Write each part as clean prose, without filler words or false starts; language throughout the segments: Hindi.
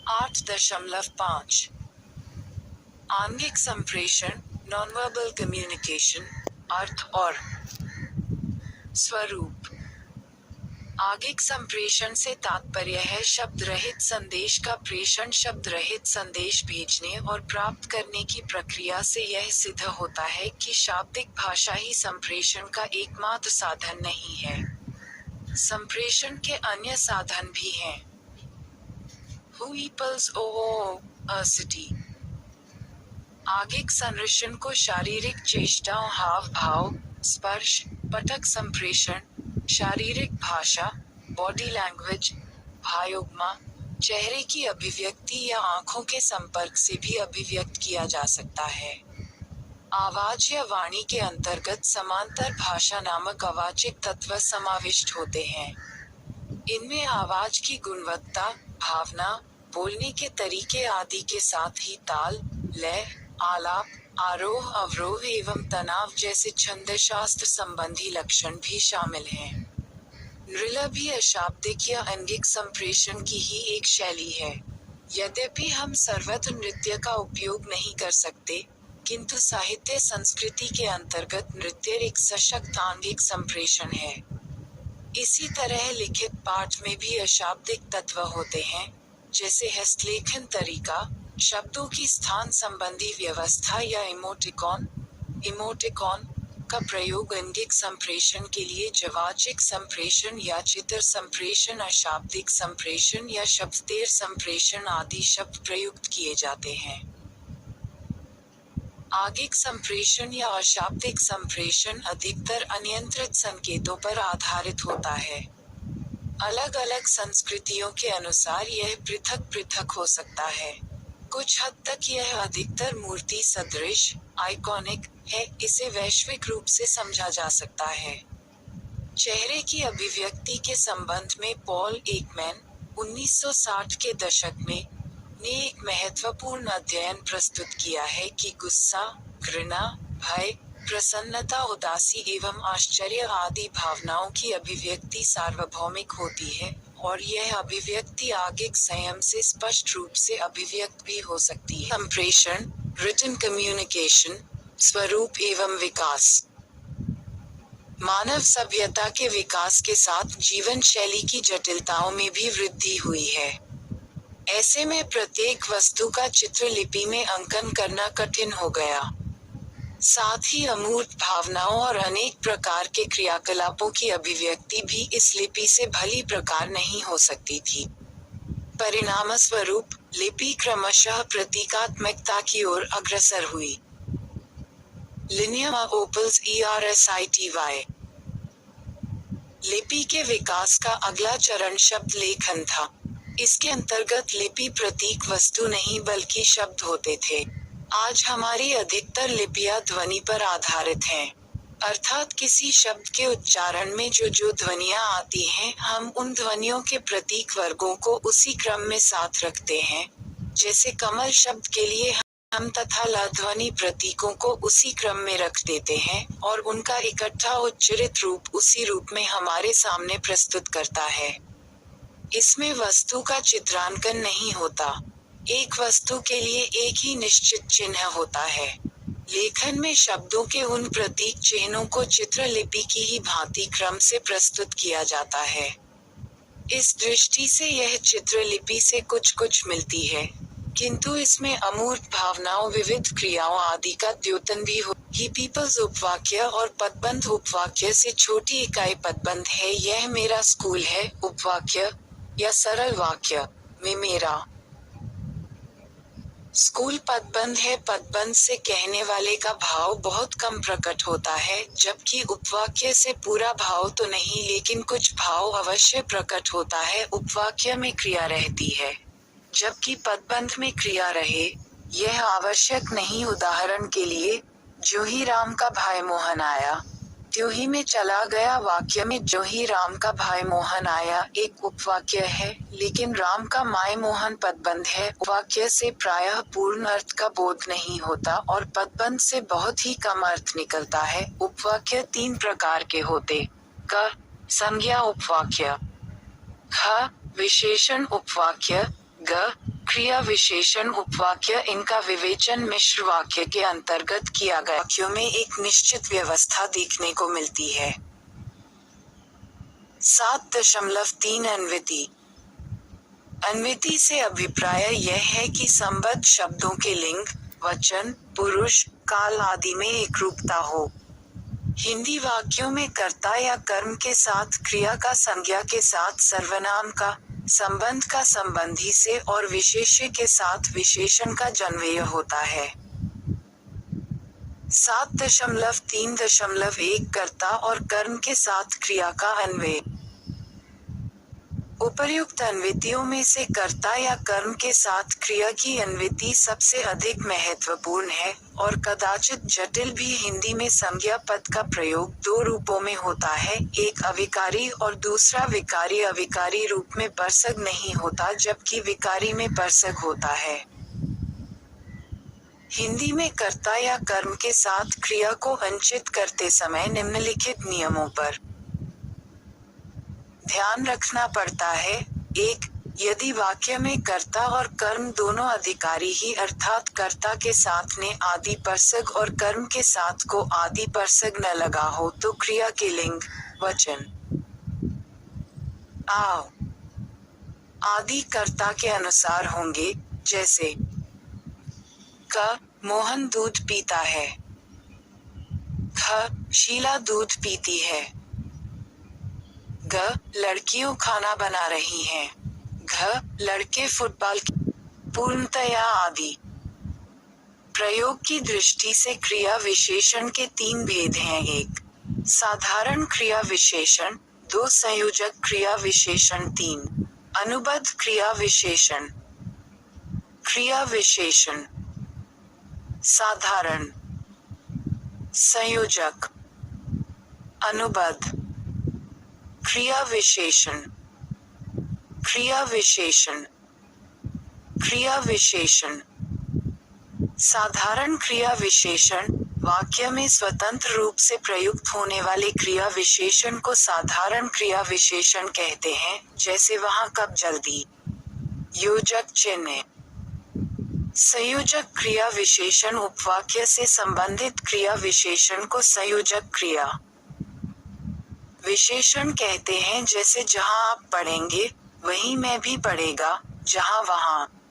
8.5 आंगिक संप्रेषण, नॉनवर्बल कम्युनिकेशन, अर्थ और स्वरूप। आंगिक संप्रेषण से तात्पर्य है शब्द रहित संदेश का प्रेषण। शब्द रहित संदेश भेजने और प्राप्त करने की प्रक्रिया से यह सिद्ध होता है कि शाब्दिक भाषा ही संप्रेषण का एकमात्र साधन नहीं है। संप्रेषण के अन्य साधन भी हैं। Who equals O, a city? आंगिक संप्रेषण को शारीरिक चेष्टाओं, हाव भाव, स्पर्श, पटक संप्रेषण, शारीरिक भाषा, बॉडी लैंग्वेज, भावयुग्मा, चेहरे की अभिव्यक्ति या आंखों के संपर्क से भी अभिव्यक्त किया जा सकता है। आवाज या वाणी के अंतर्गत समांतर भाषा नामक अवाचिक तत्व समाविष्ट होते हैं। इनमें आवाज की गुणवत्ता, भावना, बोलने के तरीके आदि के साथ ही ताल, लय, आलाप, आरोह अवरोह एवं तनाव जैसे छंदशास्त्र संबंधी लक्षण भी शामिल हैं। नृत्य भी अशाब्दिक या अंगिक संप्रेषण की ही एक शैली है। यद्यपि हम सर्वत्र नृत्य का उपयोग नहीं कर सकते, किंतु साहित्य संस्कृति के अंतर्गत नृत्य एक सशक्त आंगिक संप्रेषण है। इसी तरह लिखित पाठ में भी अशाब्दिक तत्व होते हैं, जैसे हस्तलेखन तरीका, शब्दों की स्थान संबंधी व्यवस्था या इमोटिकॉन का प्रयोग अंगिक संप्रेषण के लिए जवाचिक संप्रेषण या चित्र संप्रेषण, अशाब्दिक संप्रेषण या शब्देर संप्रेषण आदि शब्द प्रयुक्त किए जाते हैं। आंगिक संप्रेषण या अशाब्दिक संप्रेषण अधिकतर अनियंत्रित संकेतों पर आधारित होता है। अलग अलग संस्कृतियों के अनुसार यह पृथक पृथक हो सकता है। कुछ हद तक यह अधिकतर मूर्ति सदृश, आइकॉनिक है। इसे वैश्विक रूप से समझा जा सकता है। चेहरे की अभिव्यक्ति के संबंध में पॉल एकमैन 1960 के दशक में ने एक महत्वपूर्ण अध्ययन प्रस्तुत किया है कि गुस्सा, घृणा, भय, प्रसन्नता, उदासी एवं आश्चर्य आदि भावनाओं की अभिव्यक्ति सार्वभौमिक होती है और यह अभिव्यक्ति आंगिक संयम से स्पष्ट रूप से अभिव्यक्त भी हो सकती है। संप्रेषण, रिटन कम्युनिकेशन, स्वरूप एवं विकास। मानव सभ्यता के विकास के साथ जीवन शैली की जटिलताओं में भी वृद्धि हुई है। ऐसे में प्रत्येक वस्तु का चित्र लिपि में अंकन करना कठिन हो गया। साथ ही अमूर्त भावनाओं और अनेक प्रकार के क्रियाकलापों की अभिव्यक्ति भी इस लिपि से भली प्रकार नहीं हो सकती थी। परिणामस्वरूप लिपि क्रमशः प्रतीकात्मकता की ओर अग्रसर हुई। लिनियर ओपल्स ERSITY। लिपि के विकास का अगला चरण शब्द लेखन था। इसके अंतर्गत लिपि प्रतीक वस्तु नहीं बल्कि शब्द होते थे। आज हमारी अधिकतर लिपियां ध्वनि पर आधारित हैं। अर्थात किसी शब्द के उच्चारण में जो ध्वनियां आती हैं, हम उन ध्वनियों के प्रतीक वर्गों को उसी क्रम में साथ रखते हैं। जैसे कमल शब्द के लिए हम तथा ल ध्वनि प्रतीकों को उसी क्रम में रख देते हैं और उनका इकट्ठा उच्चरित रूप उसी रूप में हमारे सामने प्रस्तुत करता है। इसमें वस्तु का चित्रांकन नहीं होता। एक वस्तु के लिए एक ही निश्चित चिन्ह होता है। लेखन में शब्दों के उन प्रतीक चिन्हों को चित्रलिपि की ही भांति क्रम से प्रस्तुत किया जाता है। इस दृष्टि से यह चित्रलिपि से कुछ मिलती है, किंतु इसमें अमूर्त भावनाओं, विविध क्रियाओं आदि का द्योतन भी हो। ही पीपल्स उपवाक्य और पदबंध। उपवाक्य से छोटी इकाई पदबंध है। यह मेरा स्कूल है। उपवाक्य या सरल वाक्य में मेरा स्कूल पदबंध है। पदबंध से कहने वाले का भाव बहुत कम प्रकट होता है, जबकि उपवाक्य से पूरा भाव तो नहीं लेकिन कुछ भाव अवश्य प्रकट होता है। उपवाक्य में क्रिया रहती है, जबकि पदबंध में क्रिया रहे यह आवश्यक नहीं। उदाहरण के लिए, जो ही राम का भाई मोहन आया, त्यों ही में चला गया। वाक्य में जो ही राम का भाई मोहन आया एक उपवाक्य है, लेकिन राम का माय मोहन पदबंध है। उपवाक्य से प्रायः पूर्ण अर्थ का बोध नहीं होता और पदबंध से बहुत ही कम अर्थ निकलता है। उपवाक्य 3 प्रकार के होते: क संज्ञा उपवाक्य, ख विशेषण उपवाक्य, ग क्रिया विशेषण उपवाक्य इनका विवेचन मिश्र वाक्य के अंतर्गत किया गया वाक्यों में एक निश्चित व्यवस्था देखने को मिलती है। 7.3 अन्विति। अन्विति से अभिप्राय यह है कि संबद्ध शब्दों के लिंग, वचन, पुरुष, काल आदि में एकरूपता हो। हिंदी वाक्यों में कर्ता या कर्म के साथ क्रिया का संज्ञा के साथ सर्वनाम का, संबंध का संबंधी से और विशेष्य के साथ विशेषण का जन्मेय होता है। 7.3.1 कर्ता और कर्म के साथ क्रिया का अन्वय। उपर्युक्त अन्वितियों में से कर्ता या कर्म के साथ क्रिया की अन्विति सबसे अधिक महत्वपूर्ण है और कदाचित जटिल भी। हिंदी में संज्ञा पद का प्रयोग दो रूपों में होता है, एक अविकारी और दूसरा विकारी। अविकारी रूप में परसग नहीं होता जबकि विकारी में परसग होता है। हिंदी में कर्ता या कर्म के साथ क्रिया को अंचित करते समय निम्नलिखित नियमों पर ध्यान रखना पड़ता है। 1. यदि वाक्य में कर्ता और कर्म दोनों अधिकारी ही अर्थात कर्ता के साथ ने आदि परसग और कर्म के साथ को आदि परसग न लगा हो तो क्रिया के लिंग, वचन, आओ आदि कर्ता के अनुसार होंगे, जैसे क. मोहन दूध पीता है। ख. शीला दूध पीती है। ग. लड़कियों खाना बना रही हैं। घ. लड़के फुटबॉल पूर्णतया आदि। प्रयोग की दृष्टि से क्रिया विशेषण के तीन भेद हैं। 1. साधारण क्रिया विशेषण। 2. संयोजक क्रिया विशेषण। 3. अनुबद्ध क्रिया विशेषण। क्रिया विशेषण। साधारण, संयोजक, अनुबद्ध। क्रिया विशेषण। क्रिया विशेषण। क्रिया विशेषण। साधारण क्रिया विशेषण वाक्य में स्वतंत्र रूप से प्रयुक्त होने वाले क्रिया विशेषण को साधारण क्रिया विशेषण कहते हैं, जैसे वहाँ कब, जल्दी। योजक चिन्ह। संयोजक क्रिया विशेषण उपवाक्य से संबंधित क्रिया विशेषण को संयोजक क्रिया विशेषण कहते हैं, जैसे जहाँ आप पढ़ेंगे वहीं मैं भी पढ़ेगा, जहाँ वहाँ।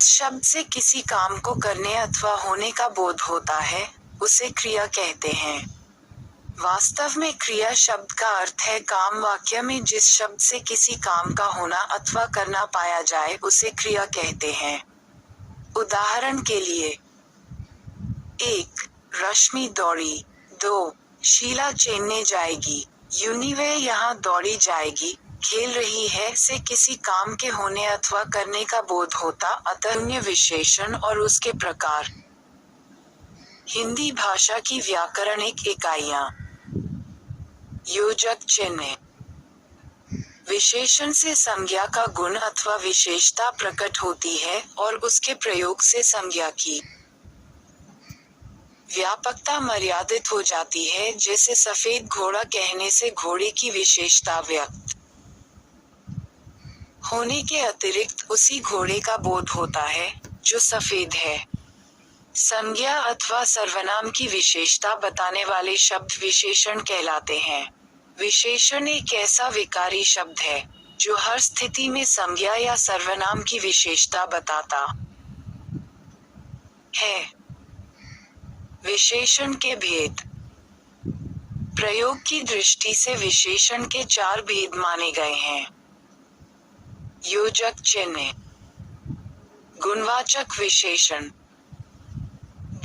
शब्द से किसी काम को करने अथवा होने का बोध होता है, उसे क्रिया कहते हैं। वास्तव में क्रिया शब्द का अर्थ है काम। वाक्य में जिस शब्द से किसी काम का होना अथवा करना पाया जाए उसे क्रिया कहते हैं। उदाहरण के लिए 1. रश्मि दौड़ी। 2. शीला चेन्नई जाएगी। यूनिवे यहाँ दौड़ी जाएगी, खेल रही है से किसी काम के होने अथवा करने का बोध होता, अतः अन्य विशेषण और उसके प्रकार। हिंदी भाषा की व्याकरणिक इकाइयाँ। योजक चिन्ह। विशेषण से संज्ञा का गुण अथवा विशेषता प्रकट होती है और उसके प्रयोग से संज्ञा की व्यापकता मर्यादित हो जाती है, जैसे सफेद घोड़ा कहने से घोड़े की विशेषता व्यक्त होने के अतिरिक्त उसी घोड़े का बोध होता है जो सफेद है। संज्ञा अथवा सर्वनाम की विशेषता बताने वाले शब्द विशेषण कहलाते हैं। विशेषण एक ऐसा विकारी शब्द है जो हर स्थिति में संज्ञा या सर्वनाम की विशेषता बताता है। विशेषण के भेद। प्रयोग की दृष्टि से विशेषण के 4 भेद माने गए हैं। योजक चिन्ह। गुणवाचक विशेषण।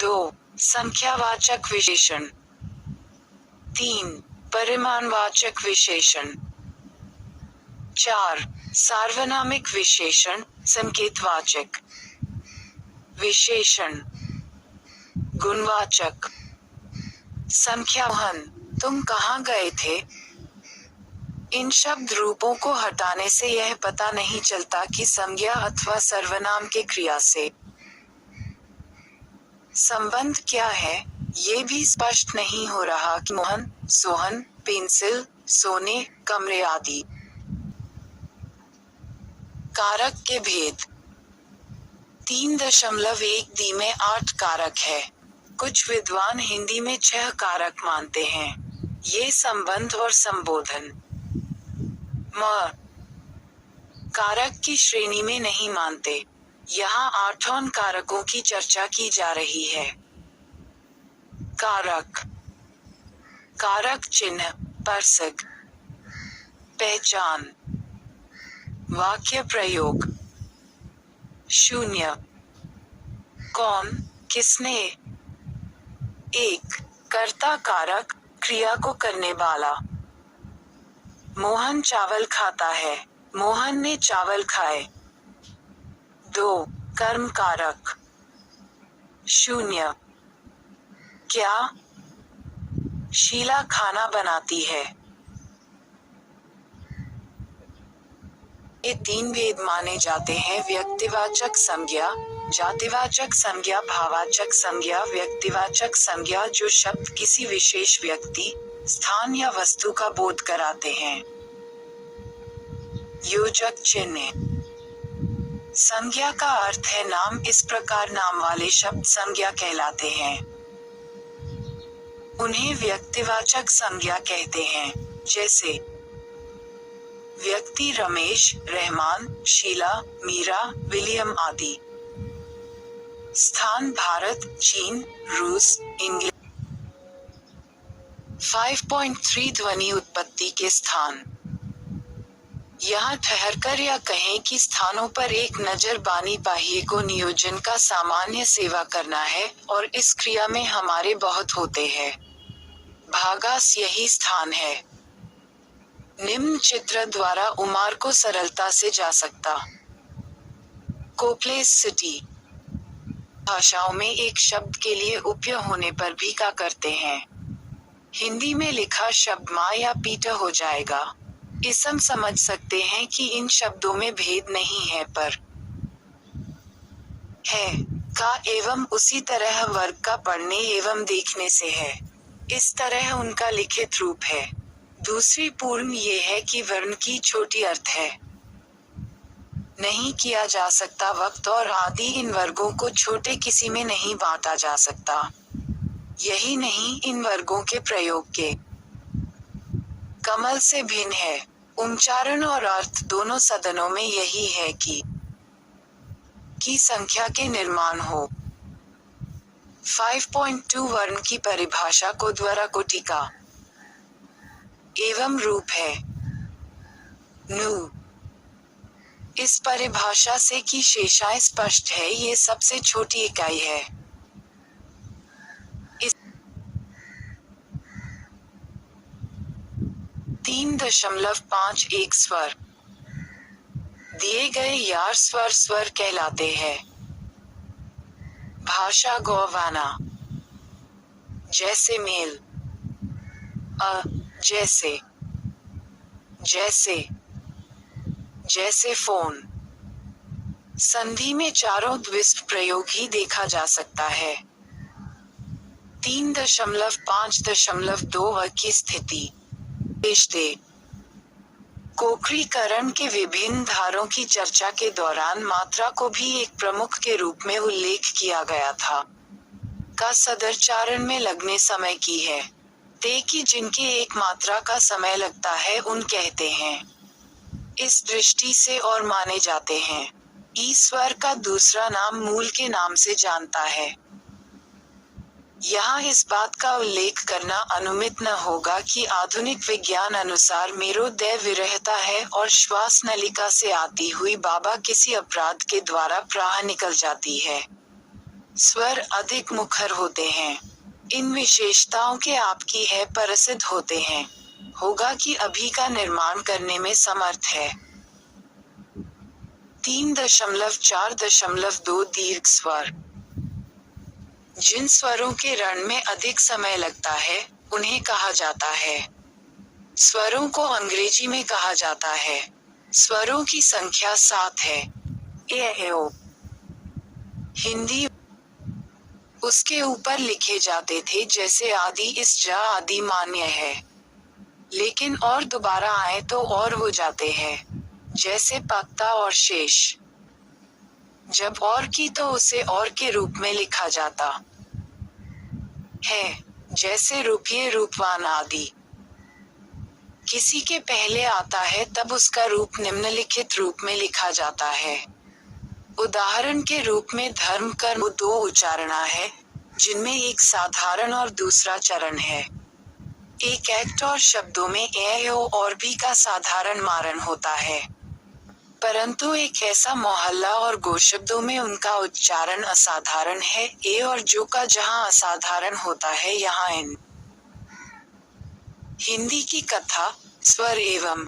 2. संख्यावाचक विशेषण। 3. परिमाणवाचक विशेषण। 4. सार्वनामिक विशेषण, संकेतवाचक विशेषण। गुणवाचक। संख्यावहन। तुम कहाँ गए थे? इन शब्द रूपों को हटाने से यह पता नहीं चलता कि संज्ञा अथवा सर्वनाम के क्रिया से संबंध क्या है। ये भी स्पष्ट नहीं हो रहा कि मोहन, सोहन, पेंसिल, सोने, कमरे आदि। कारक के भेद। 3.1 दी में 8 कारक है। कुछ विद्वान हिंदी में 6 कारक मानते हैं। ये संबंध और संबोधन म कारक की श्रेणी में नहीं मानते। यहाँ 8 कारकों की चर्चा की जा रही है। कारक, कारक चिन्ह, परसक, पहचान, वाक्य प्रयोग, शून्य, कौन, किसने, एक, कर्ता कारक, क्रिया को करने वाला। मोहन चावल खाता है, मोहन ने चावल खाए। 2, कर्म कारक, शून्य, क्या, शीला खाना बनाती है। ये 3 भेद माने जाते हैं: व्यक्तिवाचक संज्ञा, जातिवाचक संज्ञा, भाववाचक संज्ञा। व्यक्तिवाचक संज्ञा जो शब्द किसी विशेष व्यक्ति, स्थान या वस्तु का बोध कराते हैं। योजक चिन्ह, संज्ञा का अर्थ है नाम, इस प्रकार नाम वाले शब्द संज्ञा कहलाते हैं। उन्हें व्यक्तिवाचक संज्ञा कहते हैं, जैसे व्यक्ति रमेश, रहमान, शीला, मीरा, विलियम आदि। स्थान भारत, चीन, रूस, इंग्लैंड। 5.3 ध्वनि उत्पत्ति के स्थान। यहाँ ठहरकर या कहें कि स्थानों पर एक नजर बानी बाह्य को नियोजन का सामान्य सेवा करना है, और इस क्रिया में हमारे बहुत होते हैं। भागास यही स्थान है। निम्न चित्र द्वारा उमार को सरलता से जा सकता। कोप्लेस सिटी। भाषाओं में एक शब्द के लिए उपयोग होने पर भी क्या करते हैं। हिंदी में लिखा शब्द माँ या पीटर हो जाएगा। इसम समझ सकते हैं कि इन शब्दों में भेद नहीं है, पर है का एवं उसी तरह वर्ग का पढ़ने एवं देखने से है। इस तरह उनका लिखित रूप है। दूसरी पूर्ण ये है कि वर्ण की छोटी अर्थ है। नहीं किया जा सकता, वक्त और आदि इन वर्गों को छोटे किसी में नहीं बांटा जा सकता। यही नहीं, इन वर्गों के प्रयोग के कमल से भिन्न है। उच्चारण और अर्थ दोनों सदनों में यही है कि संख्या के निर्माण हो। 5.2 वर्ण की परिभाषा को द्वारा कोटिका एवं रूप है। नु इस परिभाषा से कि शेषाएं स्पष्ट है, ये सबसे छोटी इकाई है। 3.51 स्वर दिए गए यार स्वर कहलाते हैं। भाषा गौवाना, जैसे मेल, जैसे, जैसे, जैसे फोन। संधि में चारों द्विष्ट प्रयोग ही देखा जा सकता है। 3.5.2 की स्थिति। दे कोकरीकरण के विभिन्न धारों की चर्चा के दौरान मात्रा को भी एक प्रमुख के रूप में उल्लेख किया गया था। का सदरचारण में लगने समय की है। ते की जिनके एक मात्रा का समय लगता है उन कहते हैं। इस दृष्टि से और माने जाते हैं। ईश्वर का दूसरा नाम मूल के नाम से जानता है। यहाँ इस बात का उल्लेख करना अनुमित न होगा कि आधुनिक विज्ञान अनुसार मेरुदय विरहता है और श्वास नलिका से आती हुई बाबा किसी अपराध के द्वारा प्राह निकल जाती है। स्वर अधिक मुखर होते हैं। इन विशेषताओं के आपकी है प्रसिद्ध होते हैं। होगा कि अभी का निर्माण करने में समर्थ है। 3.4.2 दीर्घ स्वर। जिन स्वरों के रण में अधिक समय लगता है, उन्हें कहा जाता है। स्वरों को अंग्रेजी में कहा जाता है। स्वरों की संख्या 7 है। ए ओ हिंदी उसके ऊपर लिखे जाते थे, जैसे आदि, इस जा आदि मान्य है। लेकिन और दोबारा आए तो और हो जाते हैं, जैसे पक्ता और शेष। जब और की तो उसे और के रूप में लिखा जाता है, जैसे रुपये, रूपवान आदि। किसी के पहले आता है तब उसका रूप निम्नलिखित रूप में लिखा जाता है। उदाहरण के रूप में धर्म, कर्म दो उच्चारणा है, जिनमें एक साधारण और दूसरा चरण है। एक एक्ट और शब्दों में ए, ओ और भी का साधारण मारण होता है, परंतु एक ऐसा मोहल्ला और गो शब्दों में उनका उच्चारण असाधारण है। ए और जो का जहां असाधारण होता है, यहाँ इन। हिंदी की कथा, स्वर एवं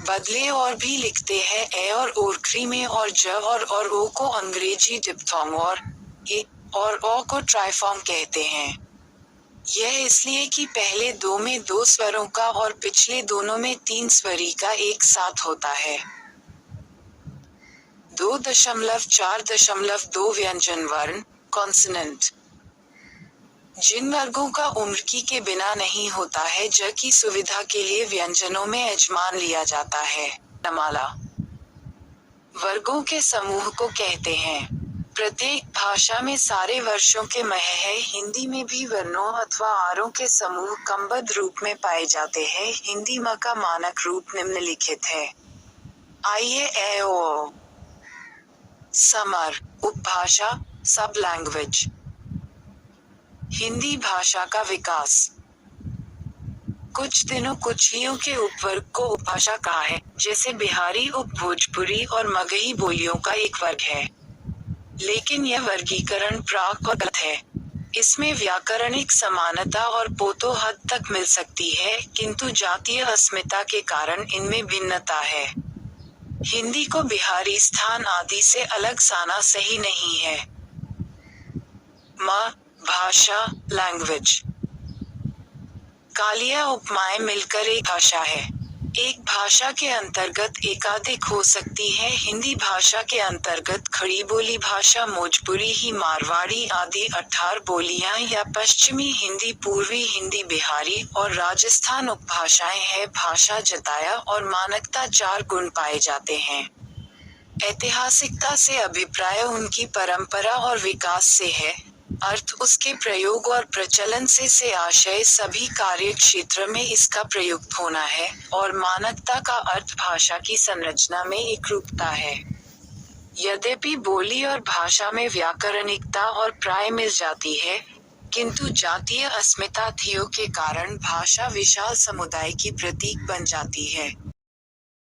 बदले और भी लिखते हैं ए और ओरखरी में, और ज और ओ को अंग्रेजी डिप्थोंग और ए और ओ को ट्राइफॉन्ग कहते हैं। यह इसलिए कि पहले दो में दो स्वरों का और पिछले दोनों में तीन स्वरी का एक साथ होता है। 2.4.2 व्यंजन वर्ण, कॉन्सोनेंट, जिन वर्गों का उम्र की के बिना नहीं होता है, ज की सुविधा के लिए व्यंजनों में यजमान लिया जाता है। वर्णमाला वर्गों के समूह को कहते हैं। प्रत्येक भाषा में सारे वर्षों के मह है। हिंदी में भी वर्णों अथवा आरों के समूह क्रमबद्ध रूप में पाए जाते हैं। हिंदी म का मानक रूप निम्नलिखित है। आइए ए ओ। समर, उपभाषा, सब लैंग्वेज। हिंदी भाषा का विकास। कुछ दिनों कुछलियों के उपवर्ग को उपभाषा कहा है, जैसे बिहारी उप भोजपुरी और मगही बोलियों का एक वर्ग है। लेकिन यह वर्गीकरण प्राक और गलत है। इसमें व्याकरणिक समानता और पोतो हद तक मिल सकती है, किंतु जातीय अस्मिता के कारण इनमें भिन्नता है। हिंदी को बिहारी स्थान आदि से अलग साना सही नहीं है। भाषा, लैंग्वेज। कालिया उपमाएं मिलकर एक भाषा है। एक भाषा के अंतर्गत एकाधिक हो सकती है। हिंदी भाषा के अंतर्गत खड़ी बोली भाषा भोजपुरी ही, मारवाड़ी आदि 18 बोलियां या पश्चिमी हिंदी, पूर्वी हिंदी, बिहारी और राजस्थान उपभाषाएं हैं। भाषा, जताया और मानकता 4 गुण पाए जाते हैं। ऐतिहासिकता से अभिप्राय उनकी परंपरा और विकास से है। अर्थ उसके प्रयोग और प्रचलन से आशय सभी कार्य क्षेत्र में इसका प्रयुक्त होना है, और मानकता का अर्थ भाषा की संरचना में एकरूपता है। यद्यपि बोली और भाषा में व्याकरणिकता और प्राय मिल जाती है, किंतु जातीय अस्मिता थियो के कारण भाषा विशाल समुदाय की प्रतीक बन जाती है।